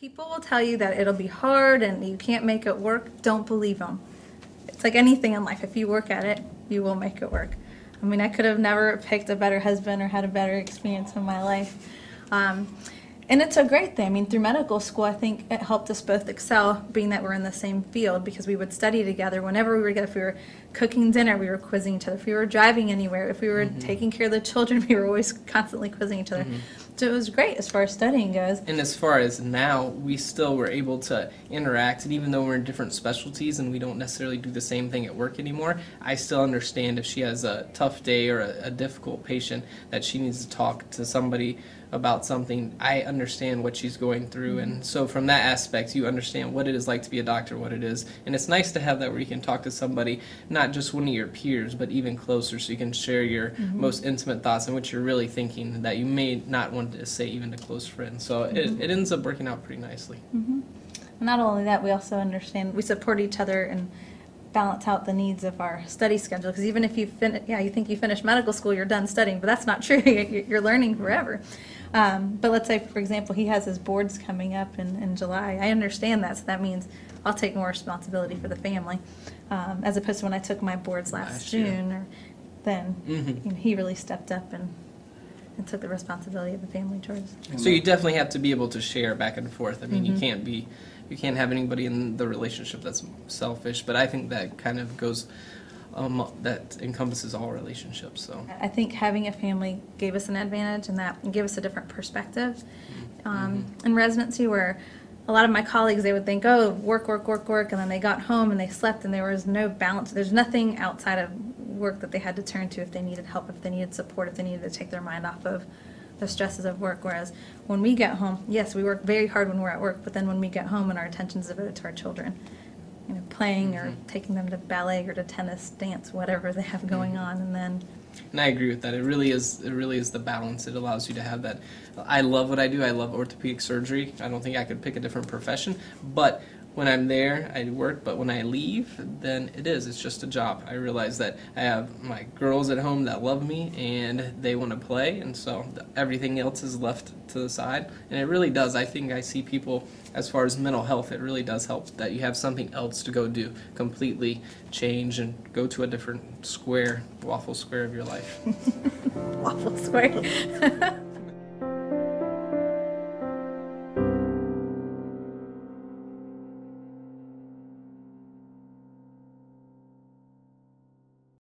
people will tell you that it'll be hard and you can't make it work, don't believe them. It's like anything in life. If you work at it, you will make it work. I mean, I could have never picked a better husband or had a better experience in my life. And it's a great thing. I mean, through medical school, I think it helped us both excel, being that we're in the same field, because we would study together. Whenever we were together, if we were cooking dinner, we were quizzing each other. If we were driving anywhere, if we were taking care of the children, we were always constantly quizzing each other. So it was great as far as studying goes. And as far as now, we still were able to interact, and even though we're in different specialties and we don't necessarily do the same thing at work anymore, I still understand if she has a tough day or a difficult patient that she needs to talk to somebody about something. I understand what she's going through, and so from that aspect, you understand what it is like to be a doctor, what it is. And it's nice to have that where you can talk to somebody, not just one of your peers, but even closer, so you can share your most intimate thoughts and what you're really thinking that you may not want to say even to close friends. So it ends up working out pretty nicely. Not only that, we also understand, we support each other and balance out the needs of our study schedule, because even if you you think you finish medical school, you're done studying, but that's not true. You're learning forever. But let's say, for example, he has his boards coming up in July. I understand that, so that means I'll take more responsibility for the family, as opposed to when I took my boards last June. Then you know, he really stepped up and took the responsibility of the family chores. So you definitely have to be able to share back and forth. I mean, you can't have anybody in the relationship that's selfish, but I think that kind of goes, that encompasses all relationships. So I think having a family gave us an advantage, and that gave us a different perspective. In residency, where a lot of my colleagues, they would think, oh, work, work, work, work, and then they got home and they slept, and there was no balance. There's nothing outside of work that they had to turn to if they needed help, if they needed support, if they needed to take their mind off of the stresses of work. Whereas when we get home, yes, we work very hard when we're at work, but then when we get home and our attention is devoted to our children, you know, playing or taking them to ballet or to tennis, dance, whatever they have going on, and then. And I agree with that. It really is the balance. It allows you to have that. I love what I do. I love orthopedic surgery. I don't think I could pick a different profession, but when I'm there, I work, but when I leave, then it's just a job. I realize that I have my girls at home that love me, and they want to play, and so everything else is left to the side. And it really does. I think I see people, as far as mental health, it really does help that you have something else to go do, completely change and go to a different waffle square of your life. Waffle square.